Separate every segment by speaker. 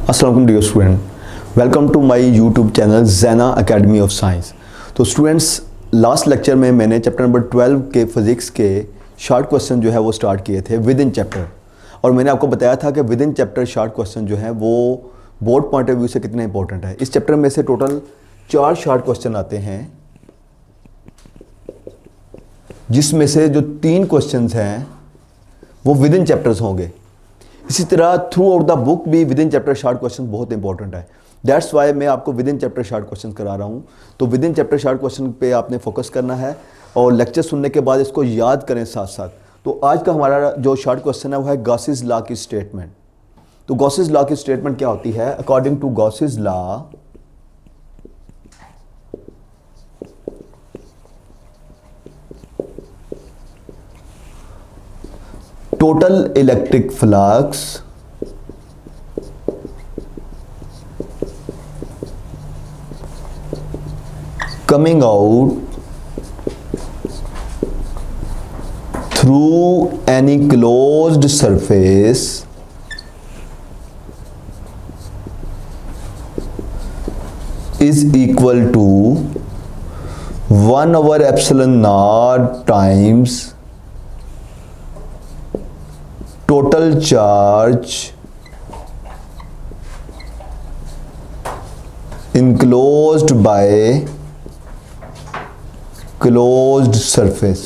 Speaker 1: अस्सलाम dear student, welcome to my YouTube channel Zaina Academy of Science. तो students, last lecture में मैंने chapter number 12 के फिज़िक्स के शॉर्ट क्वेश्चन जो है वो स्टार्ट किए थे विद इन चैप्टर, और मैंने आपको बताया था कि with in chapter short question जो है वो बोर्ड पॉइंट ऑफ व्यू से कितने इंपॉर्टेंट है। इस चैप्टर में से टोटल 4 शॉर्ट क्वेश्चन आते हैं, जिसमें से जो 3 क्वेश्चंस हैं वो विद इन चैप्टर्स होंगे। इसी तरह थ्रू आउट द बुक भी with in chapter short question बहुत इंपॉर्टेंट है। दैट्स वाई मैं आपको with in chapter short question करा रहा हूँ। तो with in chapter short question पे आपने फोकस करना है और लेक्चर सुनने के बाद इसको याद करें साथ साथ। तो आज का हमारा जो शॉर्ट क्वेश्चन है वो है गॉसेस लॉ की स्टेटमेंट। तो गॉसेस लॉ की स्टेटमेंट क्या होती है? According to Gauss's law, total electric flux coming out through any closed surface is equal to 1 over epsilon naught times total charge enclosed by closed surface।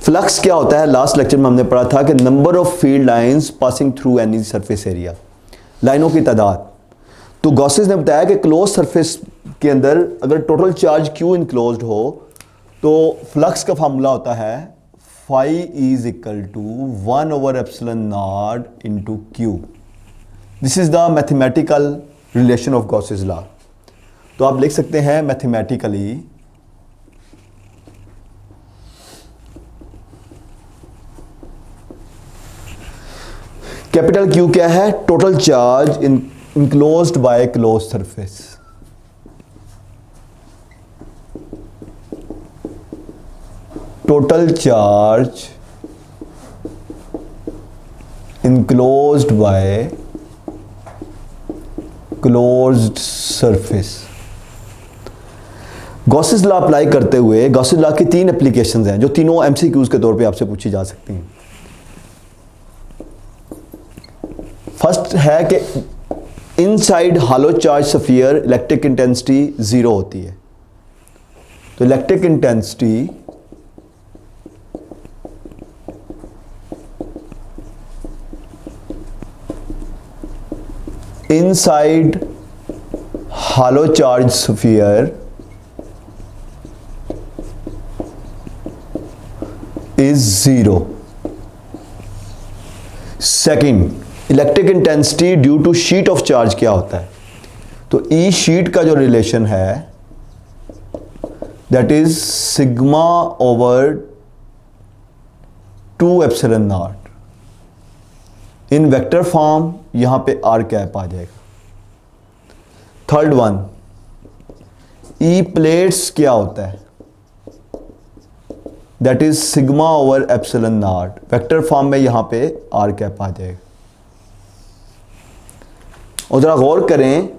Speaker 1: Flux क्या होता है? Last lecture में हमने पढ़ा था कि number of field lines passing through any surface area, लाइनों की तादाद। तो गॉसेस ने बताया कि क्लोज सरफेस के अंदर अगर टोटल चार्ज क्यू इनक्लोज्ड हो तो फ्लक्स का फार्मूला होता है phi is equal to 1 over epsilon naught into q। This is the mathematical relation of Gauss's law। तो आप लिख सकते हैं मैथमेटिकली कैपिटल Q क्या है? Total charge enclosed bye close surface. total charge enclosed by closed surface। Gauss's law apply करते हुए Gauss's law की 3 एप्लीकेशंस हैं जो तीनों एमसीक्यूज के तौर पे आपसे पूछी जा सकती हैं। फर्स्ट है कि inside hollow charge sphere electric intensity 0 होती है। तो electric intensity inside hollow charge sphere is 0। Second, electric intensity due to sheet of charge क्या होता है? तो ई शीट का जो रिलेशन है that is sigma over 2 epsilon not. In vector form यहां पे आर कैप आ जाएगा। थर्ड वन, ई प्लेट्स क्या होता है? That is sigma over epsilon not. Vector form में यहां पे आर कैप आ जाएगा। और जरा गौर करें,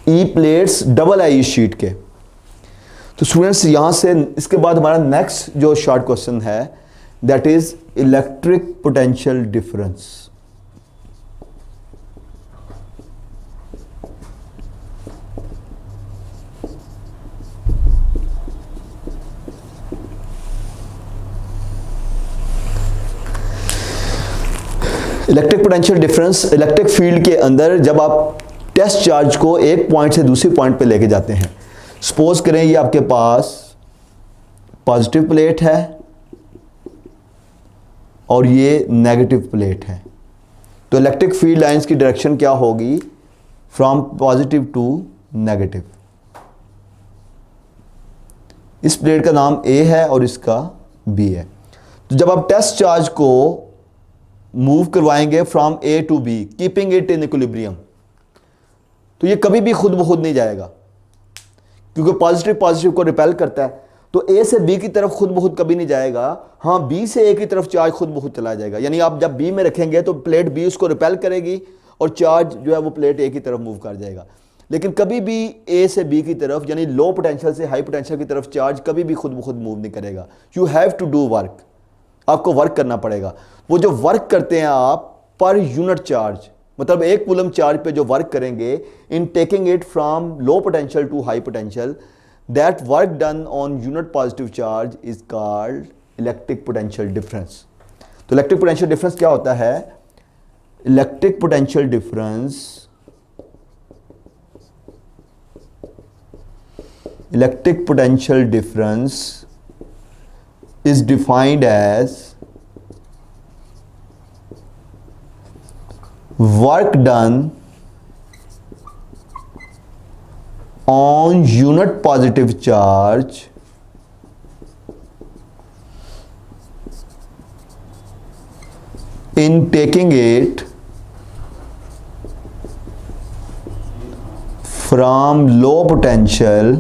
Speaker 1: ई प्लेट्स डबल आई शीट के। तो स्टूडेंट्स यहां से इसके बाद हमारा नेक्स्ट जो शॉर्ट क्वेश्चन है that is electric potential difference. Electric potential difference electric field के अंदर जब आप टेस्ट चार्ज को एक पॉइंट से दूसरे पॉइंट पे लेके जाते हैं। सपोज करें ये आपके पास पॉजिटिव प्लेट है और ये नेगेटिव प्लेट है। तो इलेक्ट्रिक फील्ड लाइंस की डायरेक्शन क्या होगी? From positive to negative. इस प्लेट का नाम A है और इसका B है। तो जब आप टेस्ट चार्ज को मूव करवाएंगे from A to B keeping it in equilibrium, तो ये कभी भी खुद ब खुद नहीं जाएगा, क्योंकि पॉजिटिव पॉजिटिव को रिपेल करता है। तो ए से बी की तरफ खुद ब खुद कभी नहीं जाएगा, हाँ बी से ए की तरफ चार्ज खुद ब खुद चला जाएगा। यानी आप जब बी में रखेंगे तो प्लेट बी उसको रिपेल करेगी और चार्ज जो है वो प्लेट ए की तरफ मूव कर जाएगा। लेकिन कभी भी ए से बी की तरफ यानी लो पोटेंशियल से हाई पोटेंशियल की तरफ चार्ज कभी भी खुद ब खुद मूव नहीं करेगा। You have to do work, आपको वर्क करना पड़ेगा। वो जो वर्क करते हैं आप पर यूनिट चार्ज, मतलब एक कूलम चार्ज पे जो वर्क करेंगे in taking it from low potential to high potential, that work done on unit positive charge is called electric potential difference. तो इलेक्ट्रिक पोटेंशियल डिफरेंस क्या होता है? Electric potential difference, electric potential difference is defined as work done on unit positive charge in taking it from low potential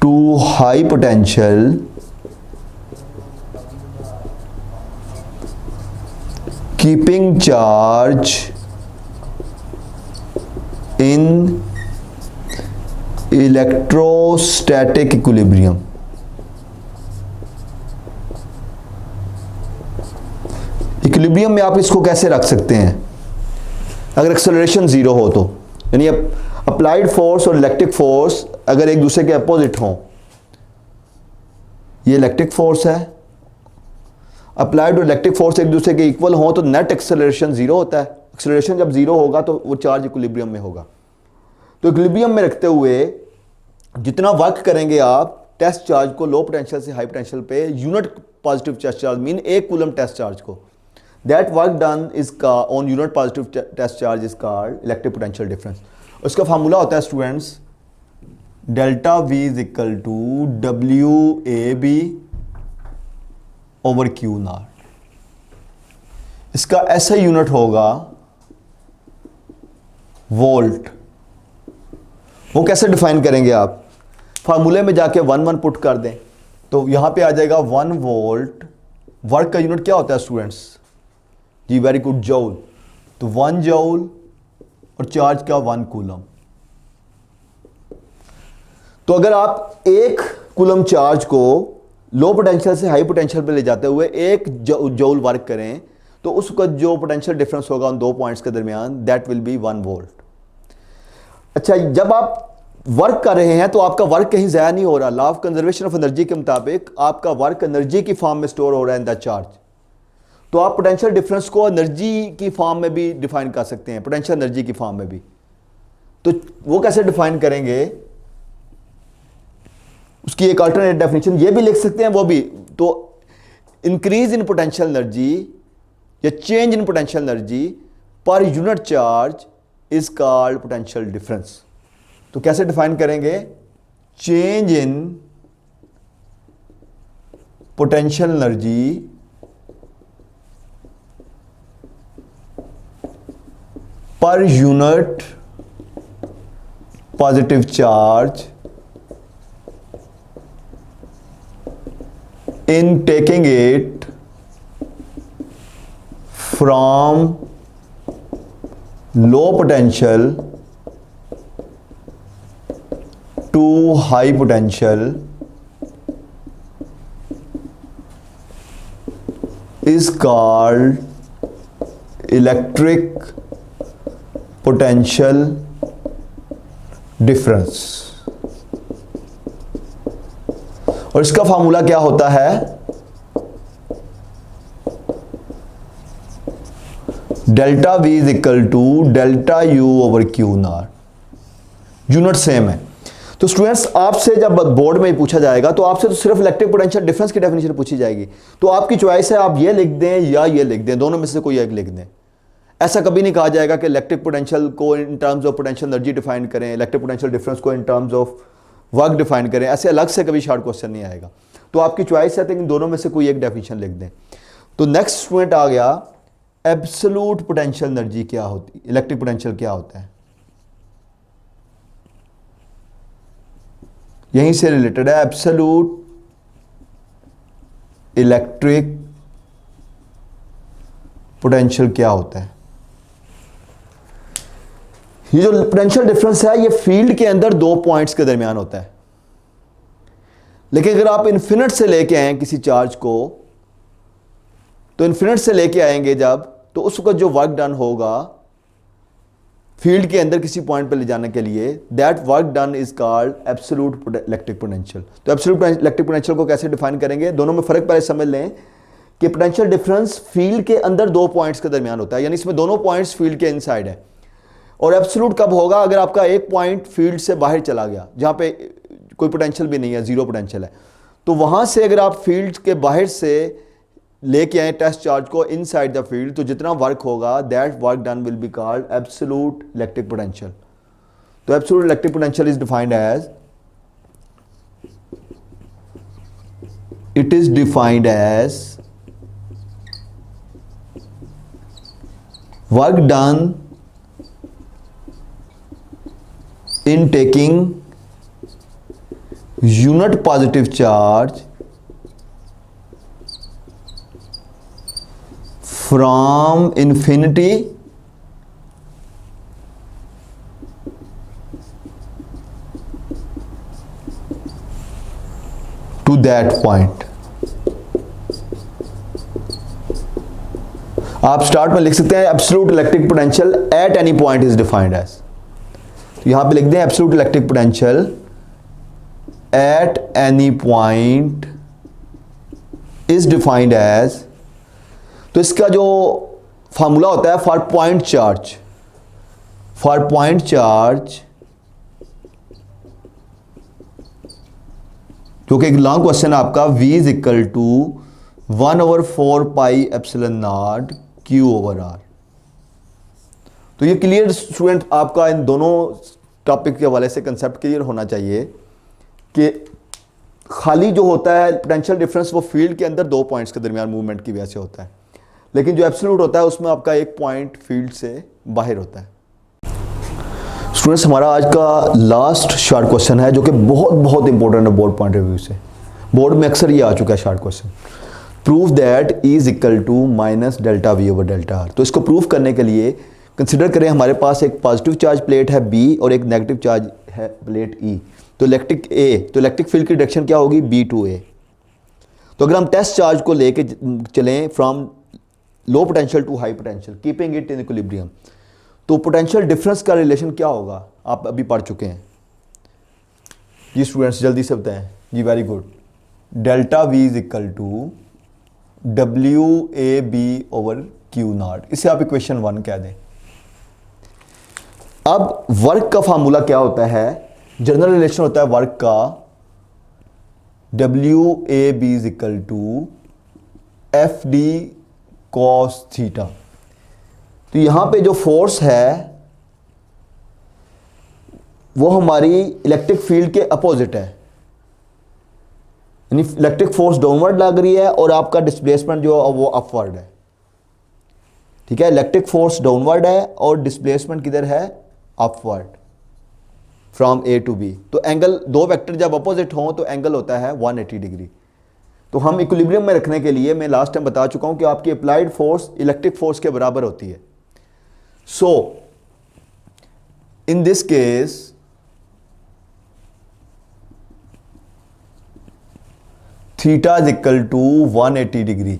Speaker 1: to high potential keeping charge in electrostatic equilibrium। Equilibrium में आप इसको कैसे रख सकते हैं? अगर एक्सेलरेशन जीरो हो तो, यानी अप्लाइड फोर्स और इलेक्ट्रिक फोर्स अगर एक दूसरे के अपोजिट हों, ये इलेक्ट्रिक फोर्स है, अप्लाइड और इलेक्ट्रिक फोर्स एक दूसरे के इक्वल हों तो नेट एक्सेलरेशन जीरो होता है। एक्सेलरेशन जब जीरो होगा तो वो चार्ज इक्विलिब्रियम में होगा। तो इक्विलिब्रियम में रखते हुए जितना वर्क करेंगे आप टेस्ट चार्ज को लो पोटेंशियल से हाई पोटेंशियल पे unit positive test charge mean एक कूलम टेस्ट चार्ज को, that work done is on unit positive test charge is called electric potential difference. उसका फार्मूला होता है students, delta V is equal to W A B over Q naught. इसका ऐसा unit होगा volt. वो कैसे define करेंगे आप? फार्मूले में जाके 1 पुट कर दें तो यहां पे आ जाएगा 1 वोल्ट। वर्क का यूनिट क्या होता है स्टूडेंट्स? जी वेरी गुड, जूल। तो 1 जूल और चार्ज का 1 कूलम। तो अगर आप एक कूलम चार्ज को लो पोटेंशियल से हाई पोटेंशियल पे ले जाते हुए 1 जूल वर्क करें तो उसका जो पोटेंशियल डिफरेंस होगा उन दो पॉइंट्स के दरमियान, दैट विल बी 1 वोल्ट। अच्छा, जब आप वर्क कर रहे हैं तो आपका वर्क कहीं ज़ाया नहीं हो रहा। Law of conservation of energy के मुताबिक आपका वर्क एनर्जी की फॉर्म में स्टोर हो रहा है इन द चार्ज। तो आप पोटेंशियल डिफरेंस को एनर्जी की फॉर्म में भी डिफाइन कर सकते हैं, पोटेंशियल एनर्जी की फॉर्म में भी। तो वो कैसे डिफाइन करेंगे? उसकी एक अल्टरनेट डेफिनेशन ये भी लिख सकते हैं, वो भी। तो इंक्रीज इन पोटेंशियल एनर्जी या change in potential energy per unit charge is called potential difference. तो कैसे डिफाइन करेंगे? Change in potential energy per unit positive charge in taking it from low potential to high potential is called electric potential difference। और इसका formula क्या होता है? Delta V is equal to delta U over Q naught. Unit same है। तो students आपसे जब board में पूछा जाएगा तो आपसे तो सिर्फ इलेक्ट्रिक पोटेंशियल डिफरेंस की डेफिनेशन पूछी जाएगी। तो आपकी चॉइस है, आप ये लिख दें या ये लिख दें, दोनों में से कोई एक लिख दें। ऐसा कभी नहीं कहा जाएगा कि इलेक्ट्रिक पोटेंशियल को in terms of potential energy define करें, इलेक्ट्रिक पोटेंशियल डिफरेंस को in terms of work define करें। ऐसे अलग से कभी शॉर्ट क्वेश्चन नहीं आएगा। तो आपकी चॉइस है, लेकिन दोनों में से कोई एक डेफिनेशन लिख दें। तो नेक्स्ट स्टूडेंट आ गया, एब्सोल्यूट पोटेंशियल एनर्जी क्या होती है, इलेक्ट्रिक पोटेंशियल क्या होता है? यहीं से रिलेटेड है। एब्सोल्यूट इलेक्ट्रिक पोटेंशियल क्या होता है? ये जो पोटेंशियल डिफरेंस है ये फील्ड के अंदर दो पॉइंट्स के दरमियान होता है। लेकिन अगर आप इन्फिनिट से लेके आए किसी चार्ज को, तो इन्फिनिट से लेके आएंगे जब, तो उस वक्त जो वर्क डन होगा फील्ड के अंदर किसी पॉइंट पे ले जाने के लिए, that work done is called absolute electric potential. तो एब्सोल्यूट इलेक्ट्रिक पोटेंशियल को कैसे डिफाइन करेंगे? दोनों में फर्क पहले समझ लें कि पोटेंशियल डिफरेंस फील्ड के अंदर दो पॉइंट्स के दरमियान होता है, यानी इसमें दोनों पॉइंट्स फील्ड के इनसाइड है। और एब्सोल्यूट कब होगा? अगर आपका एक पॉइंट फील्ड से बाहर चला गया, जहां पे कोई पोटेंशियल भी नहीं है, जीरो पोटेंशियल है, तो वहां से अगर आप फील्ड के बाहर से लेके आए टेस्ट चार्ज को इनसाइड द फील्ड, तो जितना वर्क होगा that work done will be called absolute electric potential. तो absolute electric potential is defined as, it is defined as work done in taking unit positive charge from infinity to that point। आप start में लिख सकते हैं absolute electric potential at any point is defined as. तो यहां पे लिख दें absolute electric potential at any point is defined as. तो इसका जो फार्मूला होता है for point charge, for point charge, जो कि एक लॉन्ग क्वेश्चन है आपका, v is equal to 1/4 pi epsilon naught q over r। तो ये क्लियर स्टूडेंट आपका इन दोनों टॉपिक के हवाले से कंसेप्ट क्लियर होना चाहिए कि खाली जो होता है पोटेंशियल डिफरेंस वो फील्ड के अंदर दो पॉइंट्स के दरमियान मूवमेंट की वजह से होता है, लेकिन जो एब्सोल्यूट होता है उसमें आपका एक पॉइंट फील्ड से बाहर होता है। स्टूडेंट्स, हमारा आज का लास्ट शॉर्ट क्वेश्चन है जो कि बहुत इंपॉर्टेंट है बोर्ड पॉइंट ऑफ व्यू से। बोर्ड में अक्सर ये आ चुका है short question, prove that E is equal to minus delta V over delta R. तो इसको प्रूव करने के लिए कंसिडर करें हमारे पास एक पॉजिटिव चार्ज प्लेट है B और एक नेगेटिव चार्ज है प्लेट E। तो इलेक्ट्रिक A, तो इलेक्ट्रिक फील्ड की डायरेक्शन क्या होगी? B to A। तो अगर हम टेस्ट चार्ज को लेके चलें from low potential to high potential, keeping it in equilibrium, तो पोटेंशियल डिफरेंस का रिलेशन क्या होगा? आप अभी पढ़ चुके हैं जी स्टूडेंट्स, जल्दी से बताएं जी। Very good. Delta V is equal to WAB over Q naught. इसे आप इक्वेशन 1 कह दें। अब वर्क का फार्मूला क्या होता है? जनरल रिलेशन होता है वर्क का WAB is equal to FD cos theta. तो यहां पे जो फोर्स है वो हमारी इलेक्ट्रिक फील्ड के अपोजिट है, यानी इलेक्ट्रिक फोर्स डाउनवर्ड लग रही है और आपका डिस्प्लेसमेंट जो है वो अपवर्ड है। ठीक है, इलेक्ट्रिक फोर्स डाउनवर्ड है और डिस्प्लेसमेंट किधर है? Upward, from A to B। तो एंगल, दो वेक्टर जब अपोजिट हों तो एंगल होता है 180 डिग्री। तो हम इक्विलिब्रियम में रखने के लिए, मैं लास्ट टाइम बता चुका हूं कि आपकी अप्लाइड फोर्स इलेक्ट्रिक फोर्स के बराबर होती है। So in this case theta is equal to 180 degree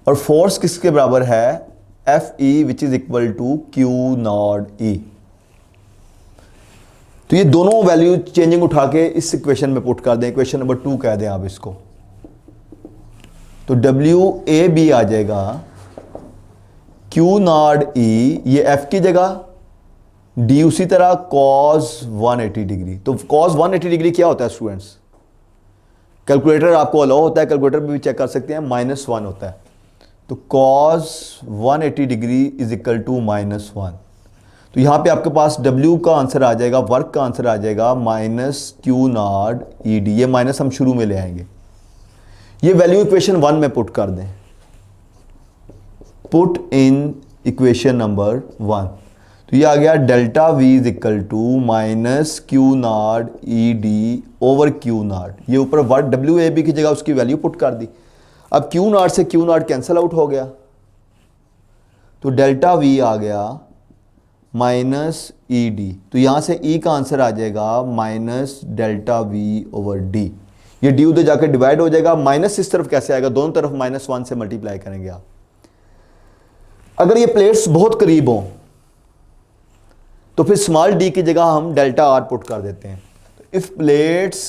Speaker 1: और फोर्स किसके बराबर है? FE which is equal to Q naught E। तो ये दोनों वैल्यू चेंजिंग उठा के इस इक्वेशन में पुट कर दें, इक्वेशन नंबर 2 कह दें आप इसको। तो WAB आ जाएगा Q नॉट E, ये F की जगह, D उसी तरह cos 180 डिग्री। तो cos 180 डिग्री क्या होता है स्टूडेंट्स? कैलकुलेटर आपको अलाउ होता है, कैलकुलेटर में भी चेक कर सकते हैं, -1 होता है। तो cos 180 degree is equal to -1। तो यहां पे आपके पास W का आंसर आ जाएगा, वर्क का आंसर आ जाएगा -Q नॉट ED। ये माइनस हम शुरू में ले आएंगे। ये वैल्यू इक्वेशन 1 में पुट कर दें, पुट इन इक्वेशन नंबर 1। तो ये आ गया delta V is equal to minus Q naught E D over Q naught. ये ऊपर वर्ड डब्ल्यू ए बी की जगह उसकी वैल्यू पुट कर दी। अब क्यू नॉट से क्यू नॉट कैंसिल आउट हो गया, तो डेल्टा वी आ गया माइनस ई डी। तो यहां से ई का आंसर आ जाएगा minus delta V over D. ये डी उधर जाकर डिवाइड हो जाएगा, माइनस इस तरफ कैसे आएगा, दोनों तरफ -1 से मल्टीप्लाई करेंगे आप। अगर ये प्लेट्स बहुत करीब हों तो फिर स्मॉल डी की जगह हम डेल्टा आर पुट कर देते हैं। तो if plates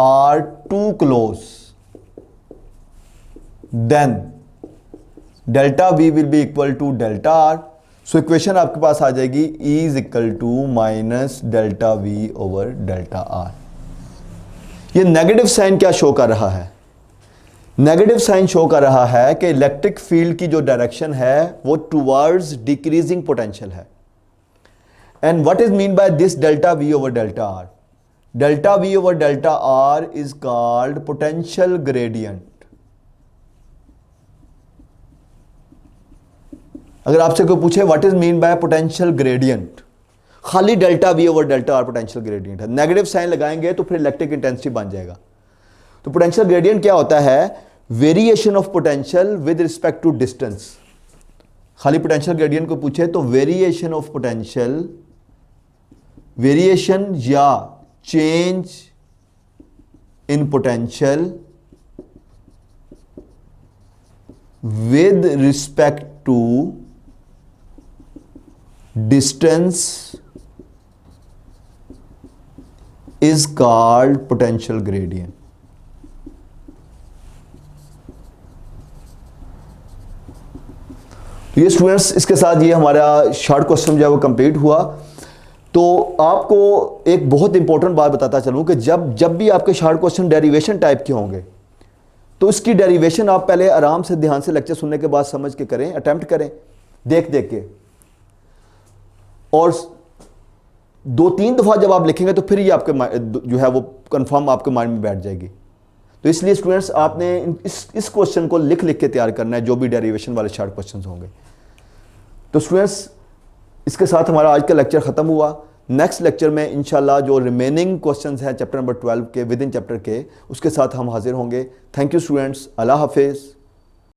Speaker 1: are too close then delta V will be equal to delta R. So equation आपके पास आ जाएगी E is equal to minus delta V over delta R. ये नेगेटिव साइन क्या शो कर रहा है? नेगेटिव साइन शो कर रहा है कि इलेक्ट्रिक फील्ड की जो डायरेक्शन है वो टुवर्ड्स डिक्रीजिंग पोटेंशियल है। And what is mean by this delta V over delta R? Delta V over delta R is called potential gradient. अगर आपसे कोई पूछे what is mean by potential gradient, खाली delta V over delta R potential gradient है। Negative sign लगाएंगे तो फिर electric intensity बन जाएगा। तो पोटेंशियल ग्रेडियंट क्या होता है? Variation of potential with respect to distance. खाली पोटेंशियल ग्रेडियंट को पूछे तो वेरिएशन ऑफ पोटेंशियल, वेरिएशन या change in potential with respect to distance is called potential gradient. तो ये स्टूडेंट्स, इसके साथ ये हमारा शॉर्ट क्वेश्चन जो है वो कंप्लीट हुआ। तो आपको एक बहुत इंपॉर्टेंट बात बताता चलूं कि जब भी आपके शॉर्ट क्वेश्चन डेरिवेशन टाइप के होंगे तो इसकी डेरिवेशन आप पहले आराम से ध्यान से लेक्चर सुनने के बाद समझ के करें, अटेम्प्ट करें देख देख के, और 2-3 दफ़ा जब आप लिखेंगे तो फिर ये आपके जो है वो कंफर्म आपके माइंड में बैठ जाएगी। तो इसलिए स्टूडेंट्स आपने इस क्वेश्चन को लिख लिख के तैयार करना है, जो भी डेरिवेशन वाले शॉर्ट क्वेश्चन होंगे। तो स्टूडेंट्स, इसके साथ हमारा आज का लेक्चर ख़त्म हुआ। नेक्स्ट लेक्चर में इंशाल्लाह जो रिमेनिंग क्वेश्चंस हैं चैप्टर नंबर 12 के, विद इन चैप्टर के, उसके साथ हम हाजिर होंगे। थैंक यू स्टूडेंट्स, अल्लाह हाफिज़।